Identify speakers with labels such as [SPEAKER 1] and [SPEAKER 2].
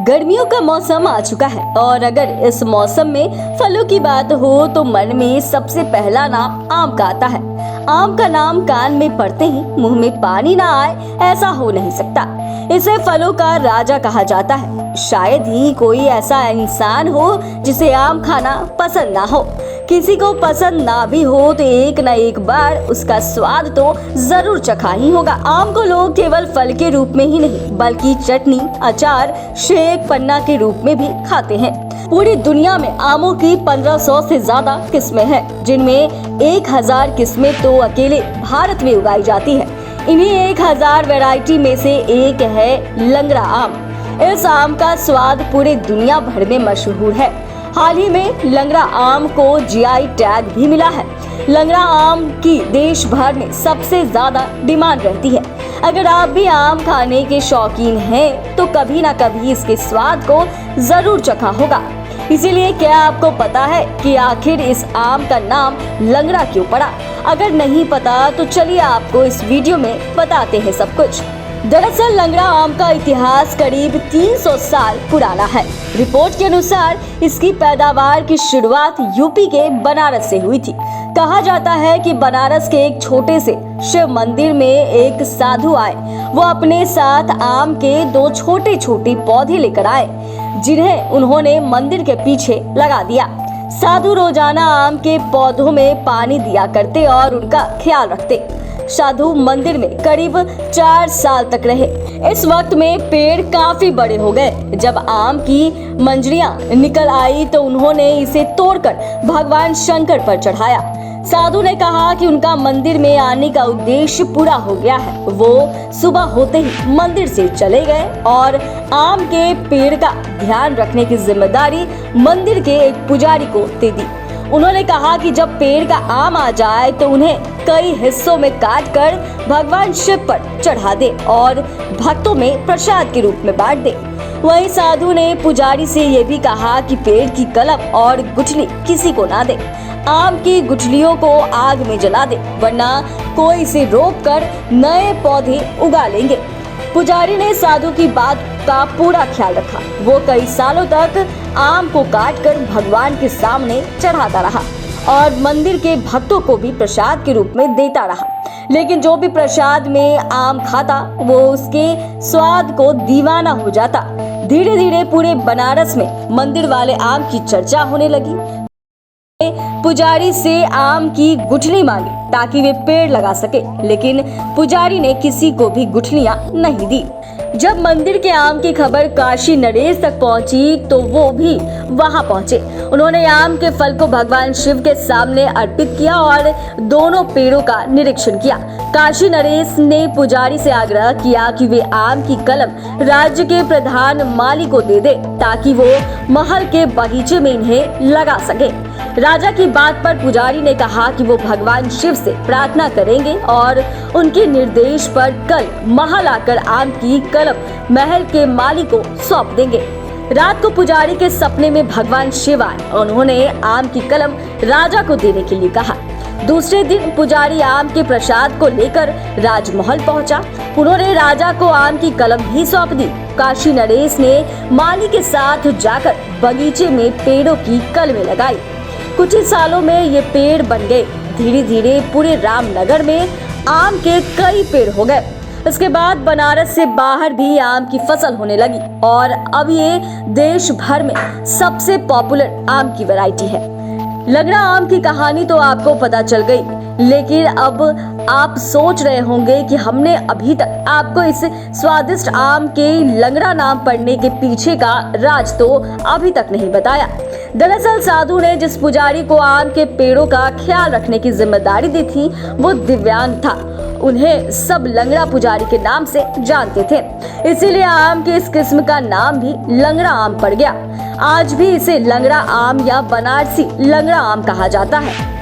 [SPEAKER 1] गर्मियों का मौसम आ चुका है और अगर इस मौसम में फलों की बात हो तो मन में सबसे पहला नाम आम का आता है। आम का नाम कान में पड़ते ही मुंह में पानी ना आए ऐसा हो नहीं सकता। इसे फलों का राजा कहा जाता है। शायद ही कोई ऐसा इंसान हो जिसे आम खाना पसंद ना हो। किसी को पसंद ना भी हो तो एक न एक बार उसका स्वाद तो जरूर चखा ही होगा। आम को लोग केवल फल के रूप में ही नहीं बल्कि चटनी, अचार, शेक, पन्ना के रूप में भी खाते हैं। पूरी दुनिया में आमों की 1500 से ज्यादा किस्में हैं, जिनमें 1000 किस्में तो अकेले भारत में उगाई जाती है। इन्हीं 1000 वैरायटी में से एक है लंगड़ा आम। इस आम का स्वाद पूरे दुनिया भर में मशहूर है। हाल ही में लंगड़ा आम को जीआई टैग भी मिला है। लंगड़ा आम की देश भर में सबसे ज्यादा डिमांड रहती है। अगर आप भी आम खाने के शौकीन हैं तो कभी ना कभी इसके स्वाद को जरूर चखा होगा। इसीलिए क्या आपको पता है कि आखिर इस आम का नाम लंगड़ा क्यों पड़ा? अगर नहीं पता तो चलिए आपको इस वीडियो में बताते हैं सब कुछ। दरअसल लंगड़ा आम का इतिहास करीब 300 साल पुराना है। रिपोर्ट के अनुसार इसकी पैदावार की शुरुआत यूपी के बनारस से हुई थी। कहा जाता है कि बनारस के एक छोटे से शिव मंदिर में एक साधु आए। वो अपने साथ आम के 2 छोटे छोटे पौधे लेकर आए, जिन्हें उन्होंने मंदिर के पीछे लगा दिया। साधु रोजाना आम के पौधों में पानी दिया करते और उनका ख्याल रखते। साधु मंदिर में करीब 4 साल तक रहे। इस वक्त में पेड़ काफी बड़े हो गए। जब आम की मंजरियां निकल आई तो उन्होंने इसे तोड़कर भगवान शंकर पर चढ़ाया। साधु ने कहा कि उनका मंदिर में आने का उद्देश्य पूरा हो गया है। वो सुबह होते ही मंदिर से चले गए और आम के पेड़ का ध्यान रखने की जिम्मेदारी मंदिर के एक पुजारी को दे दी। उन्होंने कहा कि जब पेड़ का आम आ जाए तो उन्हें कई हिस्सों में काटकर भगवान शिव पर चढ़ा दे और भक्तों में प्रसाद के रूप में बांट दे। वहीं साधु ने पुजारी से ये भी कहा कि पेड़ की कलम और गुठली किसी को ना दे। आम की गुठलियों को आग में जला दे, वरना कोई इसे रोककर नए पौधे उगा लेंगे। पुजारी ने साधु की बात का पूरा ख्याल रखा। वो कई सालों तक आम को काटकर भगवान के सामने चढ़ाता रहा और मंदिर के भक्तों को भी प्रसाद के रूप में देता रहा। लेकिन जो भी प्रसाद में आम खाता वो उसके स्वाद को दीवाना हो जाता। धीरे धीरे पूरे बनारस में मंदिर वाले आम की चर्चा होने लगी। पुजारी से आम की गुठली मांगी ताकि वे पेड़ लगा सके, लेकिन पुजारी ने किसी को भी गुठलियां नहीं दी। जब मंदिर के आम की खबर काशी नरेश तक पहुंची तो वो भी वहां पहुंचे। उन्होंने आम के फल को भगवान शिव के सामने अर्पित किया और दोनों पेड़ों का निरीक्षण किया। काशी नरेश ने पुजारी से आग्रह किया कि वे आम की कलम राज्य के प्रधान माली को दे दे ताकि वो महल के बगीचे में इन्हें लगा सके। राजा की बात पर पुजारी ने कहा कि वो भगवान शिव से प्रार्थना करेंगे और उनके निर्देश पर कल महल आकर आम की कलम महल के माली को सौंप देंगे। रात को पुजारी के सपने में भगवान शिव आए। उन्होंने आम की कलम राजा को देने के लिए कहा। दूसरे दिन पुजारी आम के प्रसाद को लेकर राजमहल पहुंचा। उन्होंने राजा को आम की कलम भी सौंप दी। काशी नरेश ने माली के साथ जाकर बगीचे में पेड़ों की कलमें लगाई। कुछ ही सालों में ये पेड़ बन गए। धीरे धीरे पूरे रामनगर में आम के कई पेड़ हो गए। इसके बाद बनारस से बाहर भी आम की फसल होने लगी और अब ये देश भर में सबसे पॉपुलर आम की वैरायटी है। लंगड़ा आम की कहानी तो आपको पता चल गई, लेकिन अब आप सोच रहे होंगे कि हमने अभी तक आपको इस स्वादिष्ट आम के लंगड़ा नाम पड़ने के पीछे का राज तो अभी तक नहीं बताया। दरअसल साधु ने जिस पुजारी को आम के पेड़ों का ख्याल रखने की जिम्मेदारी दी थी वो दिव्यांग था। उन्हें सब लंगड़ा पुजारी के नाम से जानते थे, इसीलिए आम की इस किस्म का नाम भी लंगड़ा आम पड़ गया। आज भी इसे लंगड़ा आम या बनारसी लंगड़ा आम कहा जाता है।